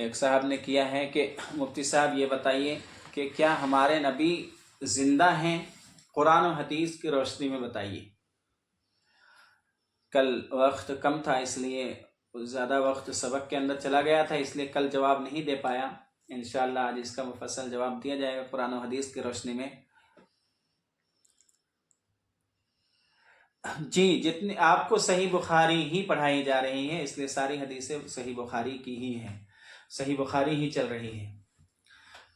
ایک صاحب نے کیا ہے کہ مفتی صاحب یہ بتائیے کہ کیا ہمارے نبی زندہ ہیں؟ قرآن و حدیث کی روشنی میں بتائیے۔ کل وقت کم تھا، اس لیے زیادہ وقت سبق کے اندر چلا گیا تھا، اس لیے کل جواب نہیں دے پایا۔ انشاءاللہ آج اس کا مفصل جواب دیا جائے گا قرآن و حدیث کی روشنی میں۔ جی، جتنی آپ کو صحیح بخاری ہی پڑھائی جا رہی ہیں، اس لیے ساری حدیثیں صحیح بخاری کی ہی ہیں، صحیح بخاری ہی چل رہی ہے۔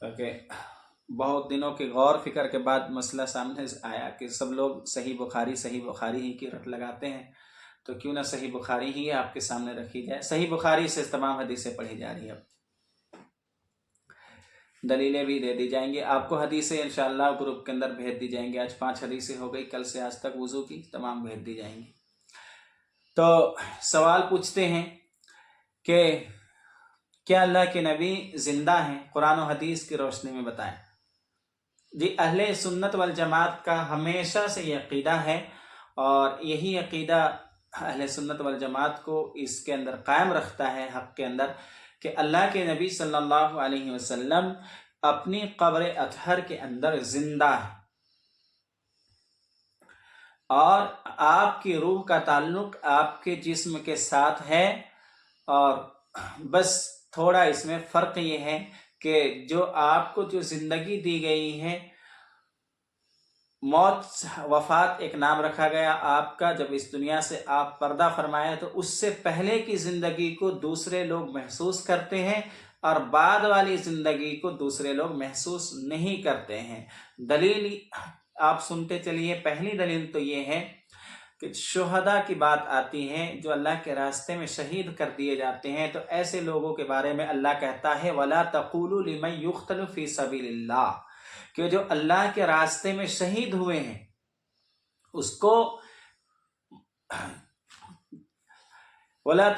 کیونکہ بہت دنوں کے غور فکر کے بعد مسئلہ سامنے آیا کہ سب لوگ صحیح بخاری ہی کی رٹ لگاتے ہیں، تو کیوں نہ صحیح بخاری ہی آپ کے سامنے رکھی جائے۔ صحیح بخاری سے تمام حدیثیں پڑھی جا رہی ہیں، دلیلیں بھی دے دی جائیں گی آپ کو۔ حدیثیں انشاءاللہ گروپ کے اندر بھیج دی جائیں گی۔ آج 5 حدیثیں ہو گئی، کل سے آج تک وضو کی تمام بھیج دی جائیں گی۔ تو سوال پوچھتے ہیں کہ کیا اللہ کے نبی زندہ ہیں؟ قرآن و حدیث کی روشنی میں بتائیں۔ جی، اہل سنت والجماعت کا ہمیشہ سے یہ عقیدہ ہے، اور یہی عقیدہ اہل سنت والجماعت کو اس کے اندر قائم رکھتا ہے، حق کے اندر، کہ اللہ کے نبی صلی اللہ علیہ وسلم اپنی قبر اطہر کے اندر زندہ ہے، اور آپ کی روح کا تعلق آپ کے جسم کے ساتھ ہے، اور بس تھوڑا اس میں فرق یہ ہے کہ جو آپ کو جو زندگی دی گئی ہے، موت وفات ایک نام رکھا گیا آپ کا، جب اس دنیا سے آپ پردہ فرمائے تو اس سے پہلے کی زندگی کو دوسرے لوگ محسوس کرتے ہیں، اور بعد والی زندگی کو دوسرے لوگ محسوس نہیں کرتے ہیں۔ دلیل آپ سنتے چلیے۔ پہلی دلیل تو یہ ہے کہ شہداء کی بات آتی ہے، جو اللہ کے راستے میں شہید کر دیے جاتے ہیں، تو ایسے لوگوں کے بارے میں اللہ کہتا ہے وَلَا تَقُولُوا لِمَنْ يُقْتَلُ فِي سَبِيلِ اللَّهِ، کہ جو اللہ کے راستے میں شہید ہوئے ہیں اس کو وَلَا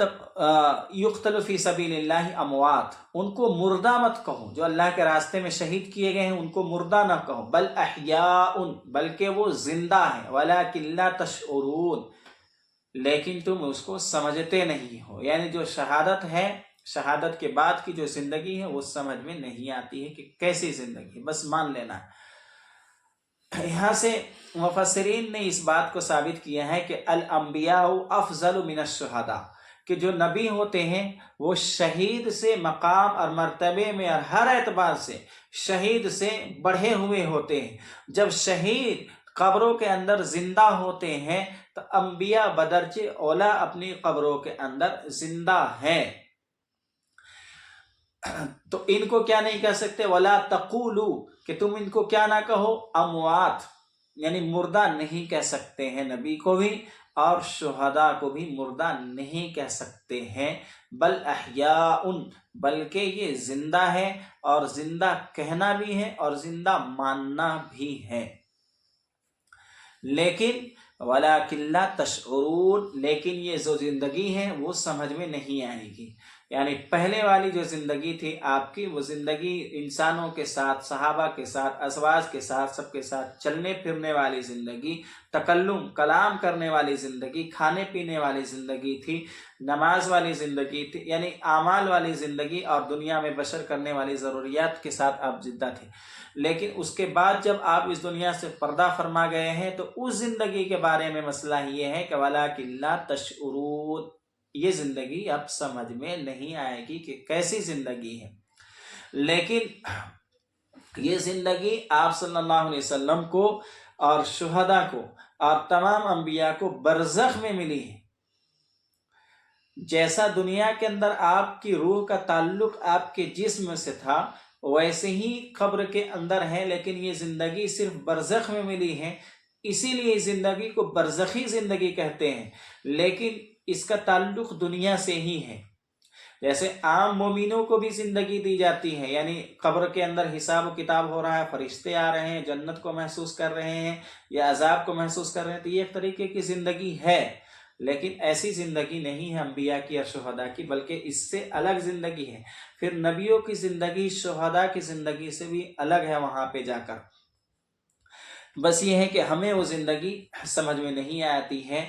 يُقْتَلُ فِي سَبِيلِ اللَّهِ أَمْوَاتٌ، ان کو مردہ مت کہو، جو اللہ کے راستے میں شہید کیے گئے ہیں ان کو مردہ نہ کہو، بل احیاء، بلکہ وہ زندہ ہیں، وَلَكِنْ لَا تَشْعُرُونَ، لیکن تم اس کو سمجھتے نہیں ہو۔ یعنی جو شہادت ہے، شہادت کے بعد کی جو زندگی ہے وہ سمجھ میں نہیں آتی ہے کہ کیسی زندگی ہے، بس مان لینا ہے۔ یہاں سے مفسرین نے اس بات کو ثابت کیا ہے کہ الانبیاء افضل من الشہداء، کہ جو نبی ہوتے ہیں وہ شہید سے مقام اور مرتبے میں اور ہر اعتبار سے شہید سے بڑھے ہوئے ہوتے ہیں۔ جب شہید قبروں کے اندر زندہ ہوتے ہیں تو انبیاء بدرجہ اولا اپنی قبروں کے اندر زندہ ہیں۔ تو ان کو کیا نہیں کہہ سکتے؟ وَلَا تَقُولُوا، کہ تم ان کو کیا نہ کہو؟ اموات، یعنی مردہ نہیں کہہ سکتے ہیں نبی کو بھی، اور شہداء کو بھی مردہ نہیں کہہ سکتے ہیں، بل احیاء، بلکہ یہ زندہ ہے، اور زندہ کہنا بھی ہے اور زندہ ماننا بھی ہے۔ لیکن وَلَكِنْ لَا تَشْعُرُونَ، لیکن یہ جو زندگی ہے وہ سمجھ میں نہیں آئے گی۔ یعنی پہلے والی جو زندگی تھی آپ کی، وہ زندگی انسانوں کے ساتھ، صحابہ کے ساتھ، ازواج کے ساتھ، سب کے ساتھ چلنے پھرنے والی زندگی، تکلم کلام کرنے والی زندگی، کھانے پینے والی زندگی تھی، نماز والی زندگی تھی، یعنی اعمال والی زندگی، اور دنیا میں بشر کرنے والی ضروریات کے ساتھ آپ زندہ تھے۔ لیکن اس کے بعد جب آپ اس دنیا سے پردہ فرما گئے ہیں تو اس زندگی کے بارے میں مسئلہ یہ ہے کہ وَلَكِنْ لَا تَشْعُرُونَ، یہ زندگی اب سمجھ میں نہیں آئے گی کہ کیسی زندگی ہے۔ لیکن یہ زندگی آپ صلی اللہ علیہ وسلم کو اور شہداء کو اور تمام انبیاء کو برزخ میں ملی ہے۔ جیسا دنیا کے اندر آپ کی روح کا تعلق آپ کے جسم سے تھا، ویسے ہی قبر کے اندر ہے، لیکن یہ زندگی صرف برزخ میں ملی ہے، اسی لیے اس زندگی کو برزخی زندگی کہتے ہیں، لیکن اس کا تعلق دنیا سے ہی ہے۔ جیسے عام مومنوں کو بھی زندگی دی جاتی ہے، یعنی قبر کے اندر حساب و کتاب ہو رہا ہے، فرشتے آ رہے ہیں، جنت کو محسوس کر رہے ہیں یا عذاب کو محسوس کر رہے ہیں، تو یہ ایک طریقے کی زندگی ہے، لیکن ایسی زندگی نہیں ہے انبیاء کی اور شہداء کی، بلکہ اس سے الگ زندگی ہے۔ پھر نبیوں کی زندگی شہداء کی زندگی سے بھی الگ ہے وہاں پہ جا کر۔ بس یہ ہے کہ ہمیں وہ زندگی سمجھ میں نہیں آتی ہے،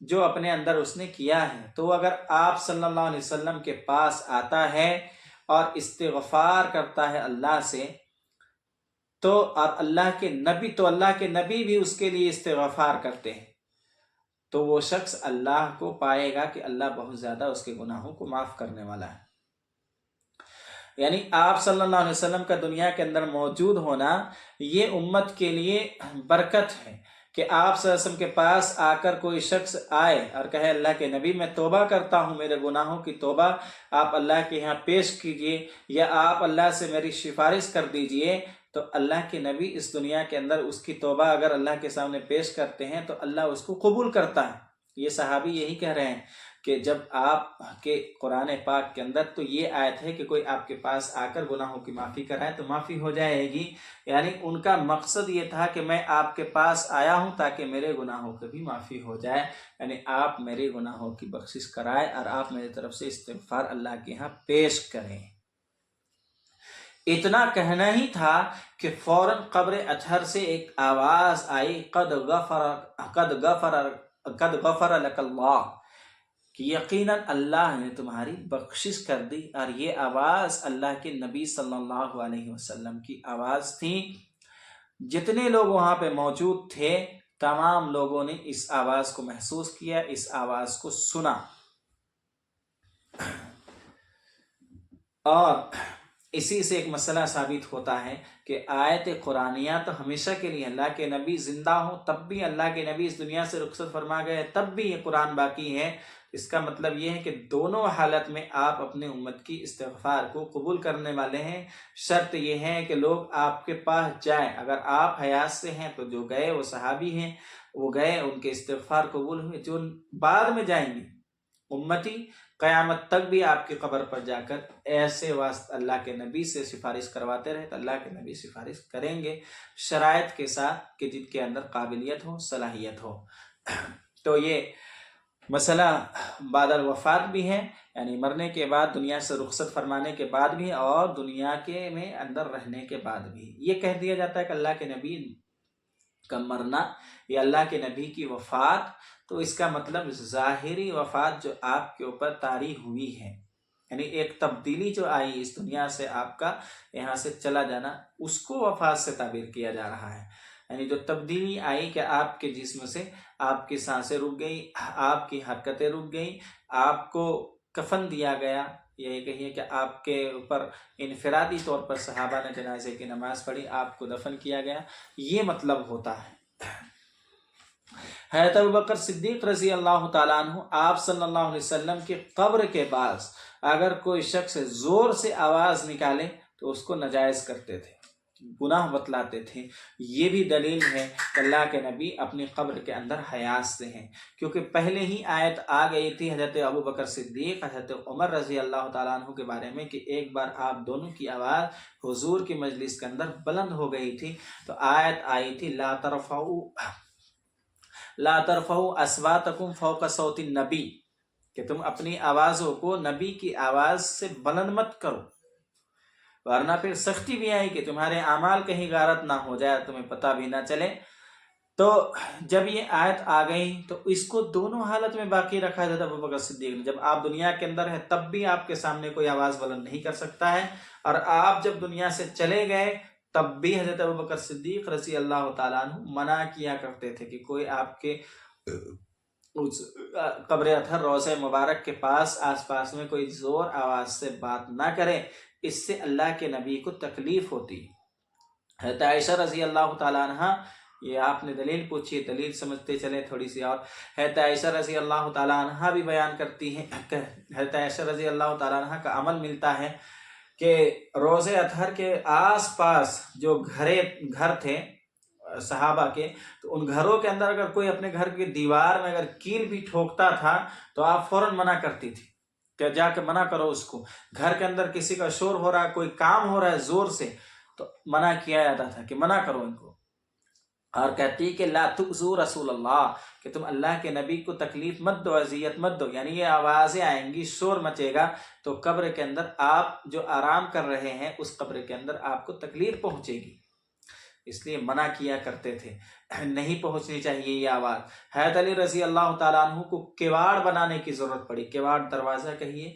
جو اپنے اندر اس نے کیا ہے، تو اگر آپ صلی اللہ علیہ وسلم کے پاس آتا ہے اور استغفار کرتا ہے اللہ سے، تو اور اللہ کے نبی بھی اس کے لیے استغفار کرتے ہیں، تو وہ شخص اللہ کو پائے گا کہ اللہ بہت زیادہ اس کے گناہوں کو معاف کرنے والا ہے۔ یعنی آپ صلی اللہ علیہ وسلم کا دنیا کے اندر موجود ہونا یہ امت کے لیے برکت ہے کہ آپ صلی اللہ علیہ وسلم کے پاس آ کر کوئی شخص آئے اور کہے اللہ کے نبی میں توبہ کرتا ہوں، میرے گناہوں کی توبہ آپ اللہ کے یہاں پیش کیجئے، یا آپ اللہ سے میری سفارش کر دیجئے، تو اللہ کے نبی اس دنیا کے اندر اس کی توبہ اگر اللہ کے سامنے پیش کرتے ہیں تو اللہ اس کو قبول کرتا ہے۔ یہ صحابی یہی کہہ رہے ہیں کہ جب آپ کے قرآن پاک کے اندر تو یہ آیت ہے کہ کوئی آپ کے پاس آ کر گناہوں کی معافی کرائے تو معافی ہو جائے گی، یعنی ان کا مقصد یہ تھا کہ میں آپ کے پاس آیا ہوں تاکہ میرے گناہوں کی بھی معافی ہو جائے، یعنی آپ میرے گناہوں کی بخشش کرائے اور آپ میری طرف سے استغفار اللہ کے ہاں پیش کریں۔ اتنا کہنا ہی تھا کہ فوراً قبر اطہر سے ایک آواز آئی، قد غفر لک اللہ، کہ یقیناً اللہ نے تمہاری بخشش کر دی۔ اور یہ آواز اللہ کے نبی صلی اللہ علیہ وسلم کی آواز تھی۔ جتنے لوگ وہاں پہ موجود تھے تمام لوگوں نے اس آواز کو محسوس کیا، اس آواز کو سنا، اور اسی سے ایک مسئلہ ثابت ہوتا ہے کہ آیت قرآنیہ تو ہمیشہ کے لیے، اللہ کے نبی زندہ ہوں تب بھی، اللہ کے نبی اس دنیا سے رخصت فرما گئے تب بھی یہ قرآن باقی ہے۔ اس کا مطلب یہ ہے کہ دونوں حالت میں آپ اپنے امت کی استغفار کو قبول کرنے والے ہیں۔ شرط یہ ہے کہ لوگ آپ کے پاس جائیں، اگر آپ حیات سے ہیں تو جو گئے وہ صحابی ہیں، وہ گئے، ان کے استغفار قبول ہوئے۔ جو بعد میں جائیں گے امتی، قیامت تک بھی آپ کی قبر پر جا کر ایسے واسطے اللہ کے نبی سے سفارش کرواتے رہے تو اللہ کے نبی سفارش کریں گے، شرائط کے ساتھ کہ جن کے اندر قابلیت ہو، صلاحیت ہو۔ تو یہ مسئلہ بعد الوفات بھی ہے، یعنی مرنے کے بعد، دنیا سے رخصت فرمانے کے بعد بھی، اور دنیا کے میں اندر رہنے کے بعد بھی۔ یہ کہہ دیا جاتا ہے کہ اللہ کے نبی کا مرنا یا اللہ کے نبی کی وفات، تو اس کا مطلب ظاہری وفات جو آپ کے اوپر طاری ہوئی ہے، یعنی ایک تبدیلی جو آئی اس دنیا سے، آپ کا یہاں سے چلا جانا، اس کو وفات سے تعبیر کیا جا رہا ہے۔ یعنی جو تبدیلی آئی کہ آپ کے جسم سے آپ کی سانسیں رک گئی، آپ کی حرکتیں رک گئیں، آپ کو کفن دیا گیا، یہ کہیے کہ آپ کے اوپر انفرادی طور پر صحابہ نے جنازے کی نماز پڑھی، آپ کو دفن کیا گیا، یہ مطلب ہوتا ہے۔ حضرت ابوبکر صدیق رضی اللہ تعالیٰ عنہ آپ صلی اللہ علیہ وسلم کی قبر کے پاس اگر کوئی شخص زور سے آواز نکالے تو اس کو ناجائز کرتے تھے، گناہ بتلاتے تھے۔ یہ بھی دلیل ہے کہ اللہ کے نبی اپنی قبر کے اندر حیات سے ہیں، کیونکہ پہلے ہی آیت آ گئی تھی حضرت ابوبکر صدیق، حضرت عمر رضی اللہ تعالیٰ عنہ کے بارے میں، کہ ایک بار آپ دونوں کی آواز حضور کی مجلس کے اندر بلند ہو گئی تھی، تو آیت آئی تھی لا ترفعوا اصواتکم فوق صوت النبی، کہ تم اپنی آوازوں کو نبی کی آواز سے بلند مت کرو، ورنہ پھر سختی بھی آئی کہ تمہارے اعمال کہیں غارت نہ ہو جائے، تمہیں پتہ بھی نہ چلے۔ تو جب یہ آیت آ گئی تو اس کو دونوں حالت میں باقی رکھا حضرت ابوبکر صدیق نے۔ جب آپ دنیا کے اندر ہیں تب بھی آپ کے سامنے کوئی آواز بلند نہیں کر سکتا ہے، اور آپ جب دنیا سے چلے گئے تب بھی حضرت ابوبکر صدیق رضی اللہ تعالیٰ عنہ منع کیا کرتے تھے کہ کوئی آپ کے اس قبر اطہر روضہ مبارک کے پاس آس پاس میں کوئی زور آواز سے بات نہ کرے، اس سے اللہ کے نبی کو تکلیف ہوتی۔ حضرت عائشہ رضی اللہ تعالیٰ عنہ، یہ آپ نے دلیل پوچھی، دلیل سمجھتے چلے تھوڑی سی اور۔ حضرت عائشہ رضی اللہ تعالیٰ عنہ بھی بیان کرتی ہیں کہ حضرت عائشہ رضی اللہ تعالیٰ عنہ کا عمل ملتا ہے کہ روضہ اطہر کے آس پاس جو گھر تھے صحابہ کے، تو ان گھروں کے اندر اگر کوئی اپنے گھر کی دیوار میں اگر کیل بھی ٹھوکتا تھا تو آپ فوراً منع کرتی تھی کہ جا کے منع کرو اس کو۔ گھر کے اندر کسی کا شور ہو رہا ہے، کوئی کام ہو رہا ہے زور سے، تو منع کیا جاتا تھا کہ منع کرو ان کو، اور کہتی کہ لا تؤذوا رسول اللہ، کہ تم اللہ کے نبی کو تکلیف مت دو، اذیت مت دو، یعنی یہ آوازیں آئیں گی، شور مچے گا تو قبر کے اندر آپ جو آرام کر رہے ہیں اس قبر کے اندر آپ کو تکلیف پہنچے گی۔ اس لیے منع کیا کرتے تھے، نہیں پہنچنی چاہیے یہ آواز۔ حضرت علی رضی اللہ تعالیٰ عنہ کو کواڑ بنانے کی ضرورت پڑی، کواڑ دروازہ کہیے،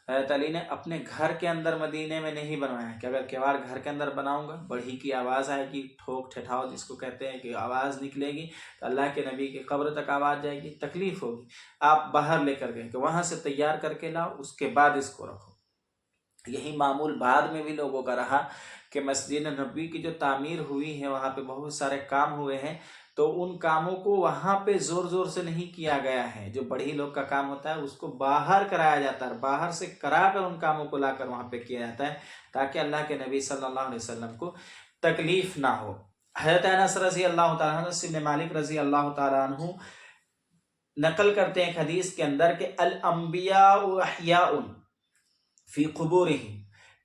حضرت علی نے اپنے گھر کے اندر مدینے میں نہیں بنوایا کہ اگر کواڑ گھر کے اندر بناؤں گا بڑھی کی آواز آئے گی، ٹھوک ٹھٹاؤ جس کو کہتے ہیں کہ آواز نکلے گی، تو اللہ کے نبی کی قبر تک آواز جائے گی، تکلیف ہوگی۔ آپ باہر لے کر گئے کہ وہاں سے تیار کر کے لاؤ، اس کے بعد اس کو رکھو۔ یہی معمول بعد میں بھی لوگوں کا رہا کہ مسجد نبوی کی جو تعمیر ہوئی ہے وہاں پہ بہت سارے کام ہوئے ہیں، تو ان کاموں کو وہاں پہ زور زور سے نہیں کیا گیا ہے۔ جو بڑھی لوگ کا کام ہوتا ہے اس کو باہر کرایا جاتا ہے، باہر سے کرا کر ان کاموں کو لا کر وہاں پہ کیا جاتا ہے تاکہ اللہ کے نبی صلی اللہ علیہ وسلم کو تکلیف نہ ہو۔ حضرت انس رضی اللہ تعالیٰ عنہ، انس بن مالک رضی اللہ تعالیٰ عنہ نقل کرتے ہیں ایک حدیث کے اندر کہ الانبیاء احیاء فی قبورہم،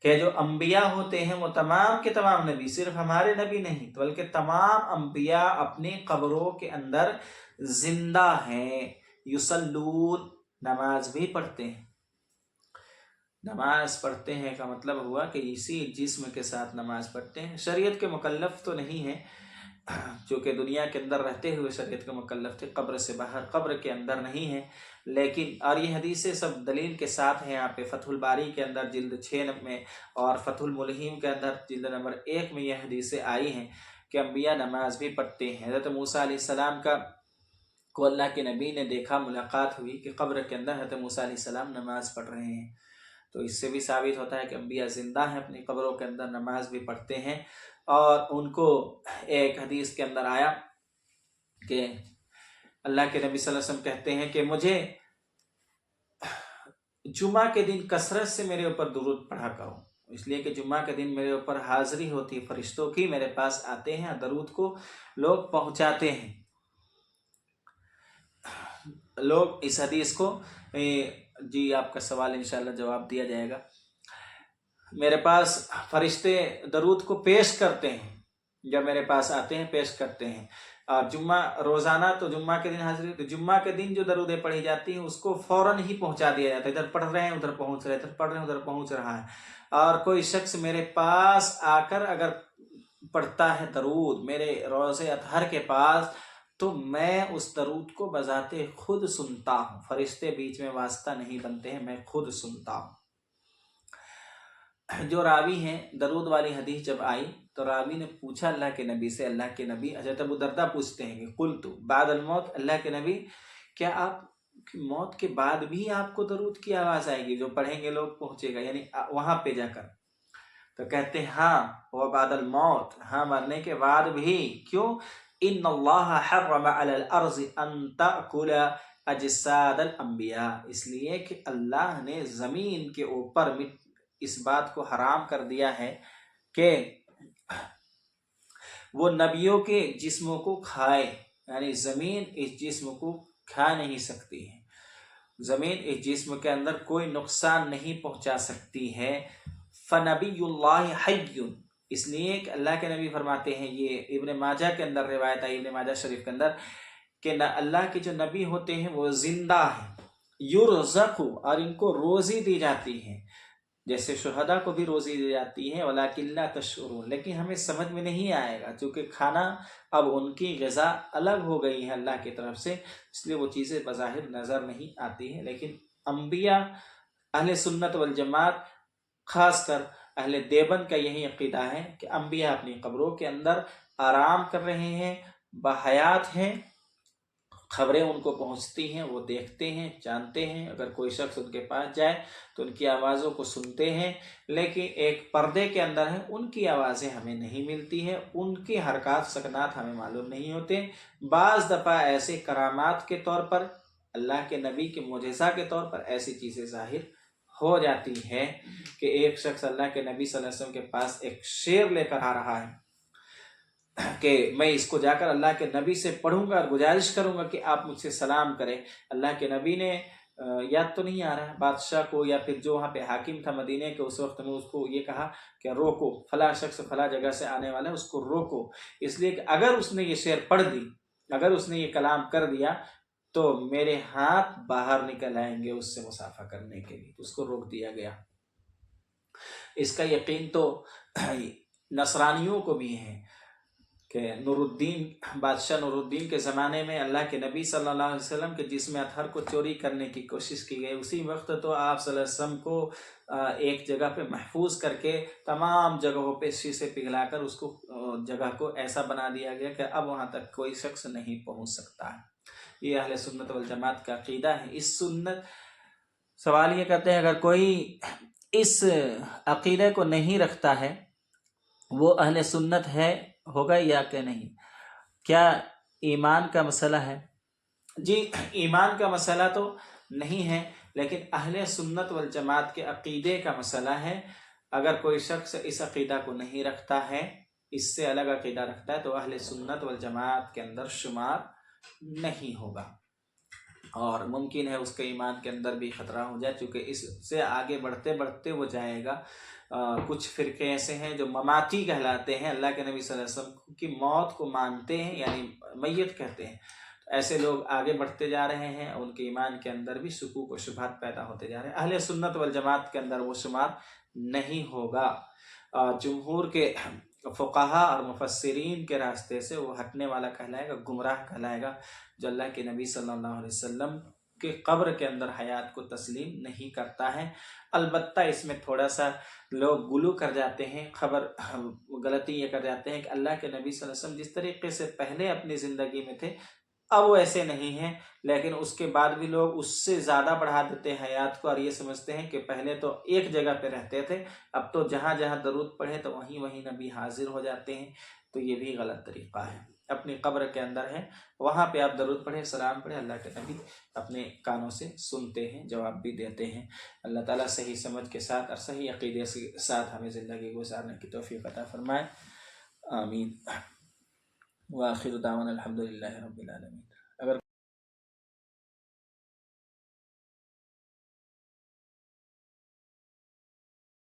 کہ جو انبیاء ہوتے ہیں وہ تمام کے تمام نبی، صرف ہمارے نبی نہیں بلکہ تمام انبیاء اپنی قبروں کے اندر زندہ ہیں، یصلون، نماز بھی پڑھتے ہیں۔ نماز پڑھتے ہیں کا مطلب ہوا کہ اسی جسم کے ساتھ نماز پڑھتے ہیں۔ شریعت کے مکلف تو نہیں ہیں، چونکہ دنیا کے اندر رہتے ہوئے شریعت کے مکلف تھے، قبر سے باہر، قبر کے اندر نہیں ہے۔ لیکن اور یہ حدیثیں سب دلیل کے ساتھ ہیں، یہاں پہ فتح الباری کے اندر جلد 6 میں اور فتح الملہیم کے اندر جلد نمبر 1 میں یہ حدیثیں آئی ہیں کہ انبیاء نماز بھی پڑھتے ہیں۔ حضرت موسیٰ علیہ السلام کو اللہ کے نبی نے دیکھا، ملاقات ہوئی کہ قبر کے اندر حضرت موسیٰ علیہ السلام نماز پڑھ رہے ہیں، تو اس سے بھی ثابت ہوتا ہے کہ انبیاء زندہ ہیں، اپنی قبروں کے اندر نماز بھی پڑھتے ہیں۔ اور ان کو ایک حدیث کے اندر آیا کہ اللہ کے نبی صلی اللہ علیہ وسلم کہتے ہیں کہ مجھے جمعہ کے دن کثرت سے میرے اوپر درود پڑھا کرو، اس لیے کہ جمعہ کے دن میرے اوپر حاضری ہوتی ہے، فرشتوں کی میرے پاس آتے ہیں، درود کو لوگ پہنچاتے ہیں۔ لوگ اس حدیث کو جی آپ کا سوال انشاءاللہ جواب دیا جائے گا۔ میرے پاس فرشتے درود کو پیش کرتے ہیں، جب میرے پاس آتے ہیں پیش کرتے ہیں۔ اور جمعہ روزانہ تو جمعہ کے دن حاضری، تو جمعہ کے دن جو درودیں پڑھی جاتی ہیں اس کو فوراً ہی پہنچا دیا جاتا ہے، ادھر پڑھ رہے ہیں ادھر پہنچ رہے ہیں، ادھر پڑھ رہے ہیں ادھر پہنچ رہا ہے۔ اور کوئی شخص میرے پاس آ کر اگر پڑھتا ہے درود میرے روضہ اطہر کے پاس، تو میں اس درود کو بذات خود سنتا ہوں، فرشتے بیچ میں واسطہ نہیں بنتے ہیں، میں خود سنتا ہوں۔ جو راوی ہیں، درود والی حدیث جب آئی تو راوی نے پوچھا اللہ کے نبی سے، اللہ کے نبی، حضرت ابو درداء پوچھتے ہیں کہ قلت بعد الموت، اللہ کے نبی کیا آپ موت کے بعد بھی آپ کو درود کی آواز آئے گی، جو پڑھیں گے لوگ پہنچے گا، یعنی وہاں پہ جا کر؟ تو کہتے ہیں ہاں، وہ بعد الموت، ہاں مرنے کے بعد بھی۔ کیوں؟ ان اللہ حرم علی الارض ان تأکل اجساد الانبیاء، اس لیے کہ اللہ نے زمین کے اوپر اس بات کو حرام کر دیا ہے کہ وہ نبیوں کے جسموں کو کھائے، یعنی زمین اس جسم کو کھا نہیں سکتی ہے، زمین اس جسم کے اندر کوئی نقصان نہیں پہنچا سکتی ہے۔ فنبی اللہ حی، اس لیے کہ اللہ کے نبی فرماتے ہیں، یہ ابن ماجہ کے اندر روایت ہے، ابن ماجہ شریف کے اندر، کہ اللہ کے جو نبی ہوتے ہیں وہ زندہ ہیں، یرزق، اور ان کو روزی دی جاتی ہے، جیسے شہداء کو بھی روزی دی جاتی ہے، ولیکن لا تشعرون، لیکن ہمیں سمجھ میں نہیں آئے گا، چونکہ کھانا اب ان کی غذا الگ ہو گئی ہے اللہ کی طرف سے، اس لیے وہ چیزیں بظاہر نظر نہیں آتی ہیں۔ لیکن انبیاء، اہل سنت والجماعت، خاص کر اہل دیوبند کا یہی عقیدہ ہے کہ انبیاء اپنی قبروں کے اندر آرام کر رہے ہیں، بحیات ہیں، خبریں ان کو پہنچتی ہیں، وہ دیکھتے ہیں، جانتے ہیں، اگر کوئی شخص ان کے پاس جائے تو ان کی آوازوں کو سنتے ہیں، لیکن ایک پردے کے اندر ہیں، ان کی آوازیں ہمیں نہیں ملتی ہیں، ان کی حرکات سکنات ہمیں معلوم نہیں ہوتے۔ بعض دفعہ ایسے کرامات کے طور پر، اللہ کے نبی کے معجزہ کے طور پر ایسی چیزیں ظاہر ہو جاتی ہے کہ ایک شخص اللہ کے نبی صلی اللہ علیہ وسلم کے پاس ایک شعر لے کر آ رہا ہے کہ میں اس کو جا کر اللہ کے نبی سے پڑھوں گا اور گزارش کروں گا کہ آپ مجھ سے سلام کریں۔ اللہ کے نبی نے یاد تو نہیں آ رہا ہے بادشاہ کو یا پھر جو وہاں پہ حاکم تھا مدینے کے اس وقت میں، اس کو یہ کہا کہ روکو، فلاں شخص فلاں جگہ سے آنے والا ہے، اس کو روکو، اس لیے کہ اگر اس نے یہ شعر پڑھ دی، اگر اس نے یہ کلام کر دیا تو میرے ہاتھ باہر نکل آئیں گے اس سے مصافحہ کرنے کے لیے، اس کو روک دیا گیا۔ اس کا یقین تو نصرانیوں کو بھی ہے، کہ نورالدین بادشاہ نورالدین کے زمانے میں اللہ کے نبی صلی اللہ علیہ وسلم کے جسم اطہر کو چوری کرنے کی کوشش کی گئی، اسی وقت تو آپ صلی اللہ علیہ وسلم کو ایک جگہ پہ محفوظ کر کے تمام جگہوں پہ شیشے پگھلا کر اس کو جگہ کو ایسا بنا دیا گیا کہ اب وہاں تک کوئی شخص نہیں پہنچ سکتا ہے۔ یہ اہل سنت والجماعت کا عقیدہ ہے۔ اس سنت سوال یہ کرتے ہیں اگر کوئی اس عقیدے کو نہیں رکھتا ہے وہ اہل سنت ہے ہوگا یا کہ نہیں؟ کیا ایمان کا مسئلہ ہے؟ جی ایمان کا مسئلہ تو نہیں ہے، لیکن اہل سنت والجماعت کے عقیدے کا مسئلہ ہے۔ اگر کوئی شخص اس عقیدہ کو نہیں رکھتا ہے، اس سے الگ عقیدہ رکھتا ہے، تو اہل سنت والجماعت کے اندر شمار نہیں ہوگا، اور ممکن ہے اس کے ایمان کے اندر بھی خطرہ ہو جائے، چونکہ اس سے آگے بڑھتے بڑھتے وہ جائے گا۔ کچھ فرقے ایسے ہیں جو مماتی کہلاتے ہیں، اللہ کے نبی صلی اللہ علیہ وسلم کی موت کو مانتے ہیں، یعنی میت کہتے ہیں۔ ایسے لوگ آگے بڑھتے جا رہے ہیں، ان کے ایمان کے اندر بھی شکوک و شبہات پیدا ہوتے جا رہے ہیں۔ اہل سنت والجماعت کے اندر وہ شمار نہیں ہوگا۔ جمہور کے فقہا اور مفسرین کے راستے سے وہ ہٹنے والا کہلائے گا، گمراہ کہلائے گا، جو اللہ کے نبی صلی اللہ علیہ وسلم کہ قبر کے اندر حیات کو تسلیم نہیں کرتا ہے۔ البتہ اس میں تھوڑا سا لوگ گلو کر جاتے ہیں، غلطی یہ کر جاتے ہیں کہ اللہ کے نبی صلی اللہ علیہ وسلم جس طریقے سے پہلے اپنی زندگی میں تھے اب وہ ایسے نہیں ہیں، لیکن اس کے بعد بھی لوگ اس سے زیادہ بڑھا دیتے ہیں حیات کو، اور یہ سمجھتے ہیں کہ پہلے تو ایک جگہ پہ رہتے تھے، اب تو جہاں جہاں درود پڑھے تو وہیں وہیں نبی حاضر ہو جاتے ہیں۔ تو یہ بھی غلط طریقہ ہے۔ اپنی قبر کے اندر ہے، وہاں پہ آپ درود پڑھیں، سلام پڑھیں، اللہ کے نبی اپنے کانوں سے سنتے ہیں، جواب بھی دیتے ہیں۔ اللہ تعالیٰ صحیح سمجھ کے ساتھ اور صحیح عقیدے کے ساتھ ہمیں زندگی گزارنے کی توفیق عطا فرمائے، آمین۔ وآخر دعوانا الحمدللہ رب العالمین۔